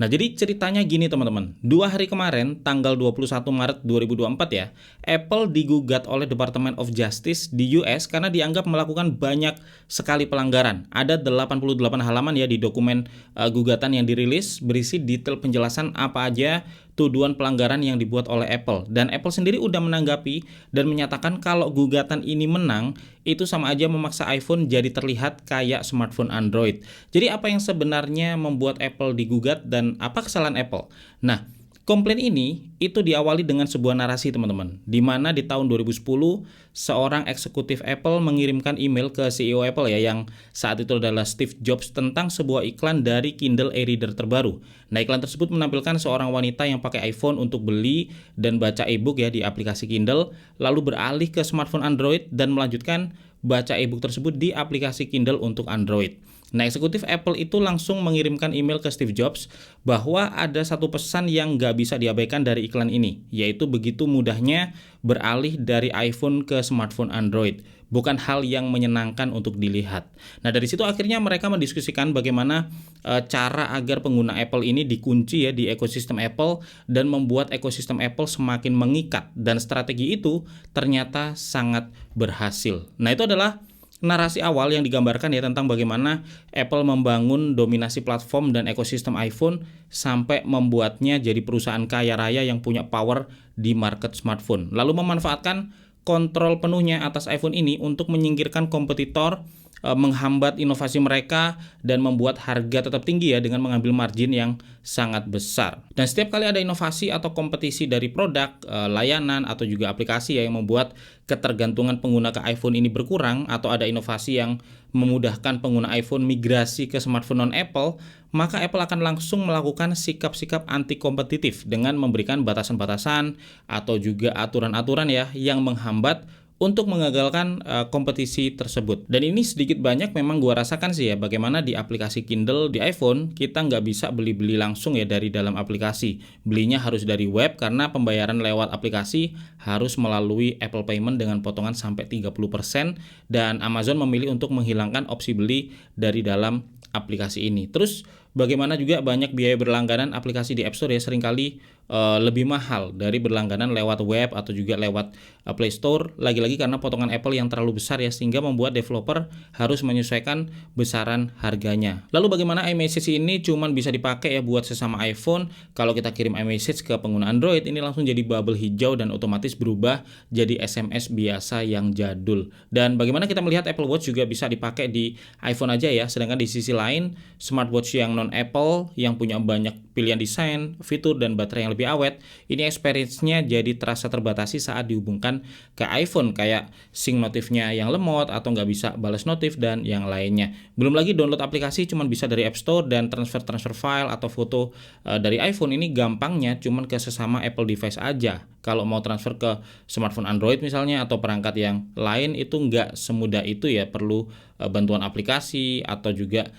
Nah, jadi ceritanya gini teman-teman. 2 hari kemarin, tanggal 21 Maret 2024 ya, Apple digugat oleh Department of Justice di US karena dianggap melakukan banyak sekali pelanggaran. Ada 88 halaman ya di dokumen gugatan yang dirilis, berisi detail penjelasan apa aja tuduhan pelanggaran yang dibuat oleh Apple. Dan Apple sendiri udah menanggapi dan menyatakan kalau gugatan ini menang, itu sama aja memaksa iPhone jadi terlihat kayak smartphone Android. Jadi apa yang sebenarnya membuat Apple digugat dan apa kesalahan Apple? Nah, komplain ini itu diawali dengan sebuah narasi teman-teman, di mana di tahun 2010 seorang eksekutif Apple mengirimkan email ke CEO Apple ya yang saat itu adalah Steve Jobs tentang sebuah iklan dari Kindle e-reader terbaru. Nah, iklan tersebut menampilkan seorang wanita yang pakai iPhone untuk beli dan baca e-book ya di aplikasi Kindle, lalu beralih ke smartphone Android dan melanjutkan baca e-book tersebut di aplikasi Kindle untuk Android. Nah, eksekutif Apple itu langsung mengirimkan email ke Steve Jobs bahwa ada satu pesan yang nggak bisa diabaikan dari iklan ini, yaitu begitu mudahnya beralih dari iPhone ke smartphone Android. Bukan hal yang menyenangkan untuk dilihat. Nah, dari situ akhirnya mereka mendiskusikan bagaimana cara agar pengguna Apple ini dikunci ya di ekosistem Apple dan membuat ekosistem Apple semakin mengikat. Dan strategi itu ternyata sangat berhasil. Nah, itu adalah narasi awal yang digambarkan ya tentang bagaimana Apple membangun dominasi platform dan ekosistem iPhone sampai membuatnya jadi perusahaan kaya raya yang punya power di market smartphone. Lalu memanfaatkan kontrol penuhnya atas iPhone ini untuk menyingkirkan kompetitor, menghambat inovasi mereka dan membuat harga tetap tinggi ya dengan mengambil margin yang sangat besar. Dan setiap kali ada inovasi atau kompetisi dari produk, layanan atau juga aplikasi ya yang membuat ketergantungan pengguna ke iPhone ini berkurang atau ada inovasi yang memudahkan pengguna iPhone migrasi ke smartphone non-Apple, maka Apple akan langsung melakukan sikap-sikap anti kompetitif dengan memberikan batasan-batasan atau juga aturan-aturan ya yang menghambat untuk mengagalkan kompetisi tersebut. Dan ini sedikit banyak memang gua rasakan sih ya, bagaimana di aplikasi Kindle di iPhone kita nggak bisa beli-beli langsung ya dari dalam aplikasi. Belinya harus dari web karena pembayaran lewat aplikasi harus melalui Apple Payment dengan potongan sampai 30% dan Amazon memilih untuk menghilangkan opsi beli dari dalam aplikasi ini. Terus bagaimana juga banyak biaya berlangganan aplikasi di App Store ya seringkali lebih mahal dari berlangganan lewat web atau juga lewat Play Store, lagi-lagi karena potongan Apple yang terlalu besar ya sehingga membuat developer harus menyesuaikan besaran harganya. Lalu bagaimana iMessage ini cuman bisa dipakai ya buat sesama iPhone, kalau kita kirim iMessage ke pengguna Android ini langsung jadi bubble hijau dan otomatis berubah jadi SMS biasa yang jadul. Dan bagaimana kita melihat Apple Watch juga bisa dipakai di iPhone aja ya, sedangkan di sisi lain smartwatch yang non Apple yang punya banyak pilihan desain, fitur dan baterai yang lebih awet, ini experience-nya jadi terasa terbatasi saat dihubungkan ke iPhone kayak sync notifnya yang lemot atau nggak bisa balas notif dan yang lainnya. Belum lagi download aplikasi cuma bisa dari App Store dan transfer file atau foto dari iPhone ini gampangnya cuma ke sesama Apple device aja. Kalau mau transfer ke smartphone Android misalnya atau perangkat yang lain itu nggak semudah itu ya, perlu bantuan aplikasi atau juga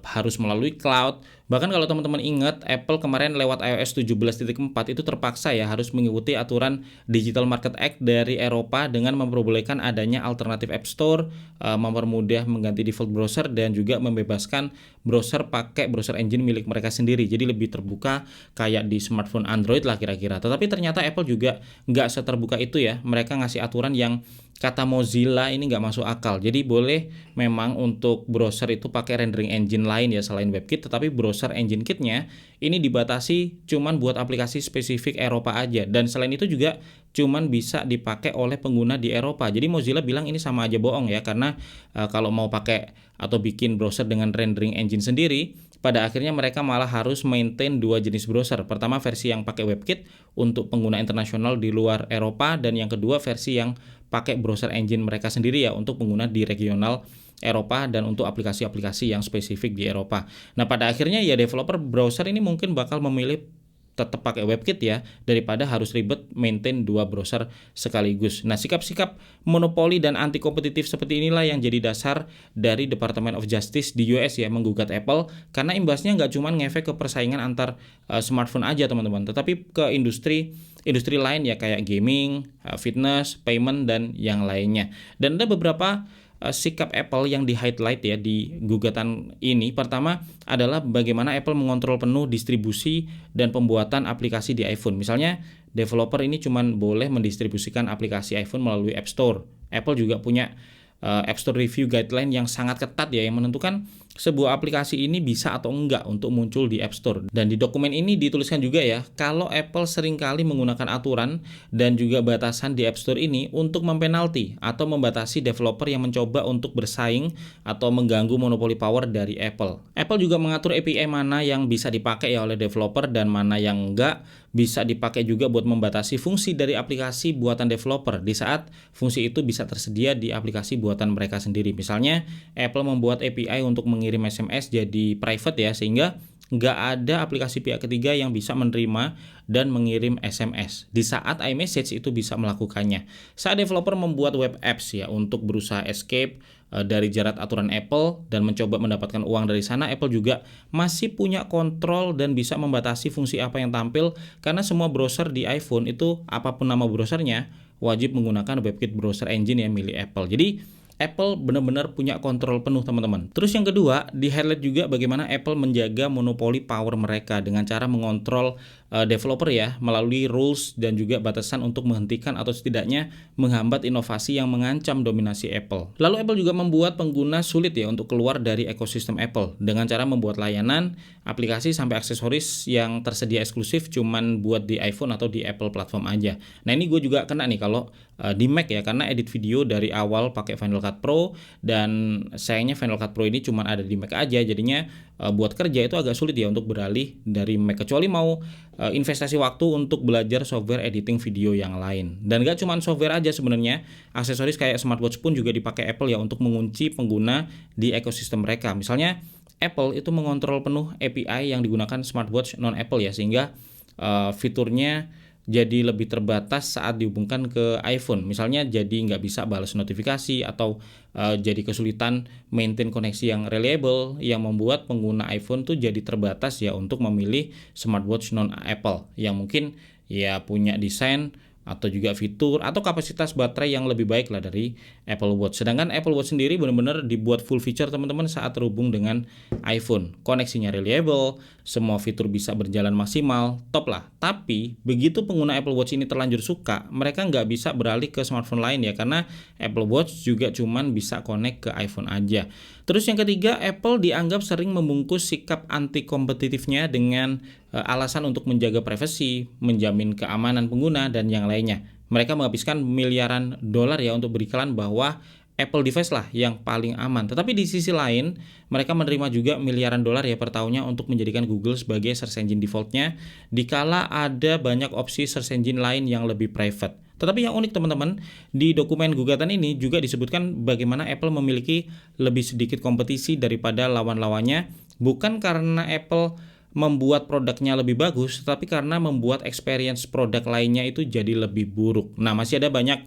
harus melalui cloud. Bahkan kalau teman-teman ingat, Apple kemarin lewat iOS 17.4 itu terpaksa ya harus mengikuti aturan Digital Market Act dari Eropa dengan memperbolehkan adanya alternatif App Store, mempermudah mengganti default browser dan juga membebaskan browser pakai browser engine milik mereka sendiri. Jadi lebih terbuka kayak di smartphone Android lah kira-kira. Tetapi ternyata Apple juga nggak seterbuka itu ya. Mereka ngasih aturan yang kata Mozilla ini nggak masuk akal. Jadi boleh memang untuk browser itu pakai rendering engine lain ya selain WebKit, tetapi browser engine kitnya ini dibatasi cuman buat aplikasi spesifik Eropa aja. Dan selain itu juga cuman bisa dipakai oleh pengguna di Eropa. Jadi Mozilla bilang ini sama aja bohong ya, karena kalau mau pakai atau bikin browser dengan rendering engine sendiri, pada akhirnya mereka malah harus maintain dua jenis browser. Pertama versi yang pakai WebKit untuk pengguna internasional di luar Eropa, dan yang kedua versi yang pakai browser engine mereka sendiri ya untuk pengguna di regional Eropa dan untuk aplikasi-aplikasi yang spesifik di Eropa. Nah, pada akhirnya ya developer browser ini mungkin bakal memilih tetap pakai WebKit ya daripada harus ribet maintain dua browser sekaligus. Nah, sikap-sikap monopoli dan anti kompetitif seperti inilah yang jadi dasar dari Department of Justice di US ya menggugat Apple, karena imbasnya nggak cuma ngefek ke persaingan antar smartphone aja teman-teman, tetapi ke industri lain ya kayak gaming, fitness, payment dan yang lainnya. Dan ada beberapa sikap Apple yang di-highlight ya di gugatan ini. Pertama adalah bagaimana Apple mengontrol penuh distribusi dan pembuatan aplikasi di iPhone. Misalnya, developer ini cuma boleh mendistribusikan aplikasi iPhone melalui App Store. Apple juga punya App Store Review Guideline yang sangat ketat ya, yang menentukan sebuah aplikasi ini bisa atau enggak untuk muncul di App Store. Dan di dokumen ini dituliskan juga ya, kalau Apple seringkali menggunakan aturan dan juga batasan di App Store ini untuk mempenalti atau membatasi developer yang mencoba untuk bersaing atau mengganggu monopoli power dari Apple. Apple juga mengatur API mana yang bisa dipakai ya oleh developer dan mana yang enggak, bisa dipakai juga buat membatasi fungsi dari aplikasi buatan developer di saat fungsi itu bisa tersedia di aplikasi buatan mereka sendiri. Misalnya, Apple membuat API untuk mengirim SMS jadi private ya, sehingga nggak ada aplikasi pihak ketiga yang bisa menerima dan mengirim SMS. Di saat iMessage itu bisa melakukannya. Saat developer membuat web apps ya untuk berusaha escape dari jerat aturan Apple dan mencoba mendapatkan uang dari sana, Apple juga masih punya kontrol dan bisa membatasi fungsi apa yang tampil, karena semua browser di iPhone itu apapun nama browsernya wajib menggunakan WebKit Browser Engine yang milik Apple. Jadi Apple benar-benar punya kontrol penuh teman-teman. Terus yang kedua, di-highlight juga bagaimana Apple menjaga monopoli power mereka dengan cara mengontrol developer ya, melalui rules dan juga batasan untuk menghentikan atau setidaknya menghambat inovasi yang mengancam dominasi Apple. Lalu Apple juga membuat pengguna sulit ya untuk keluar dari ekosistem Apple dengan cara membuat layanan, aplikasi sampai aksesoris yang tersedia eksklusif cuman buat di iPhone atau di Apple platform aja. Nah ini gue juga kena nih kalau di Mac ya, karena edit video dari awal pakai Final Cut Pro dan sayangnya Final Cut Pro ini cuma ada di Mac aja, jadinya buat kerja itu agak sulit ya untuk beralih dari Mac, kecuali mau investasi waktu untuk belajar software editing video yang lain. Dan gak cuma software aja sebenarnya, aksesoris kayak smartwatch pun juga dipakai Apple ya untuk mengunci pengguna di ekosistem mereka. Misalnya Apple itu mengontrol penuh API yang digunakan smartwatch non-Apple ya, sehingga fiturnya jadi lebih terbatas saat dihubungkan ke iPhone. Misalnya jadi nggak bisa balas notifikasi atau jadi kesulitan maintain koneksi yang reliable, yang membuat pengguna iPhone tuh jadi terbatas ya untuk memilih smartwatch non-Apple yang mungkin ya punya desain atau juga fitur atau kapasitas baterai yang lebih baik lah dari Apple Watch. Sedangkan Apple Watch sendiri benar-benar dibuat full feature teman-teman saat terhubung dengan iPhone. Koneksinya reliable, semua fitur bisa berjalan maksimal, top lah. Tapi begitu pengguna Apple Watch ini terlanjur suka, mereka nggak bisa beralih ke smartphone lain ya, karena Apple Watch juga cuman bisa connect ke iPhone aja. Terus yang ketiga, Apple dianggap sering membungkus sikap anti kompetitifnya dengan alasan untuk menjaga privasi, menjamin keamanan pengguna, dan yang lainnya. Mereka menghabiskan miliaran dolar ya untuk beriklan bahwa Apple device lah yang paling aman. Tetapi di sisi lain, mereka menerima juga miliaran dolar ya per tahunnya untuk menjadikan Google sebagai search engine defaultnya, dikala ada banyak opsi search engine lain yang lebih private. Tetapi yang unik teman-teman, di dokumen gugatan ini juga disebutkan bagaimana Apple memiliki lebih sedikit kompetisi daripada lawan-lawannya, bukan karena Apple membuat produknya lebih bagus, tetapi karena membuat experience produk lainnya itu jadi lebih buruk. Nah, masih ada banyak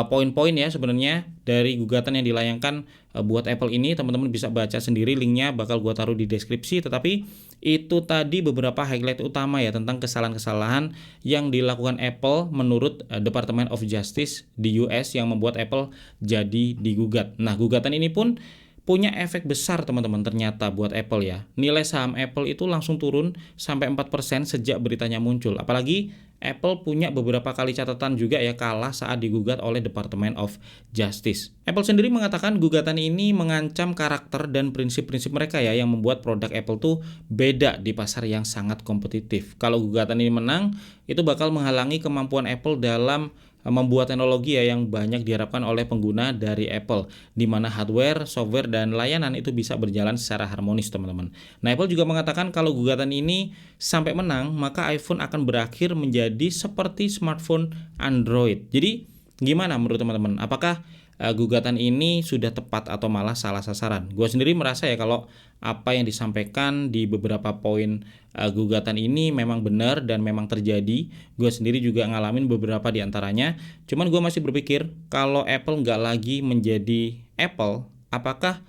poin-poin ya sebenarnya dari gugatan yang dilayangkan buat Apple ini. Teman-teman bisa baca sendiri, linknya bakal gua taruh di deskripsi. Tetapi itu tadi beberapa highlight utama ya tentang kesalahan-kesalahan yang dilakukan Apple menurut Department of Justice di US yang membuat Apple jadi digugat. Nah, gugatan ini pun punya efek besar teman-teman ternyata buat Apple ya. Nilai saham Apple itu langsung turun sampai 4% sejak beritanya muncul. Apalagi Apple punya beberapa kali catatan juga ya kalah saat digugat oleh Department of Justice. Apple sendiri mengatakan gugatan ini mengancam karakter dan prinsip-prinsip mereka ya, yang membuat produk Apple tuh beda di pasar yang sangat kompetitif. Kalau gugatan ini menang, itu bakal menghalangi kemampuan Apple dalam membuat teknologi ya yang banyak diharapkan oleh pengguna dari Apple, di mana hardware, software, dan layanan itu bisa berjalan secara harmonis teman-teman. Nah, Apple juga mengatakan kalau gugatan ini sampai menang, maka iPhone akan berakhir menjadi seperti smartphone Android. Jadi gimana menurut teman-teman? Apakah gugatan ini sudah tepat atau malah salah sasaran? Gue sendiri merasa ya kalau apa yang disampaikan di beberapa poin gugatan ini memang benar dan memang terjadi. Gue sendiri juga ngalamin beberapa di antaranya. Cuman gue masih berpikir kalau Apple nggak lagi menjadi Apple, apakah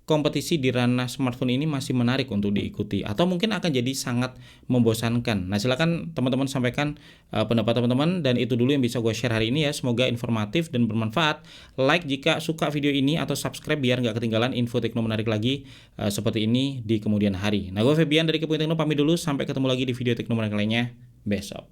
kompetisi di ranah smartphone ini masih menarik untuk diikuti atau mungkin akan jadi sangat membosankan? Nah, silakan teman-teman sampaikan pendapat teman-teman, dan itu dulu yang bisa gue share hari ini ya. Semoga informatif dan bermanfaat. Like jika suka video ini atau subscribe biar nggak ketinggalan info tekno menarik lagi seperti ini di kemudian hari. Nah, gue Febian dari Kepoin Tekno pamit dulu. Sampai ketemu lagi di video tekno menarik lainnya besok.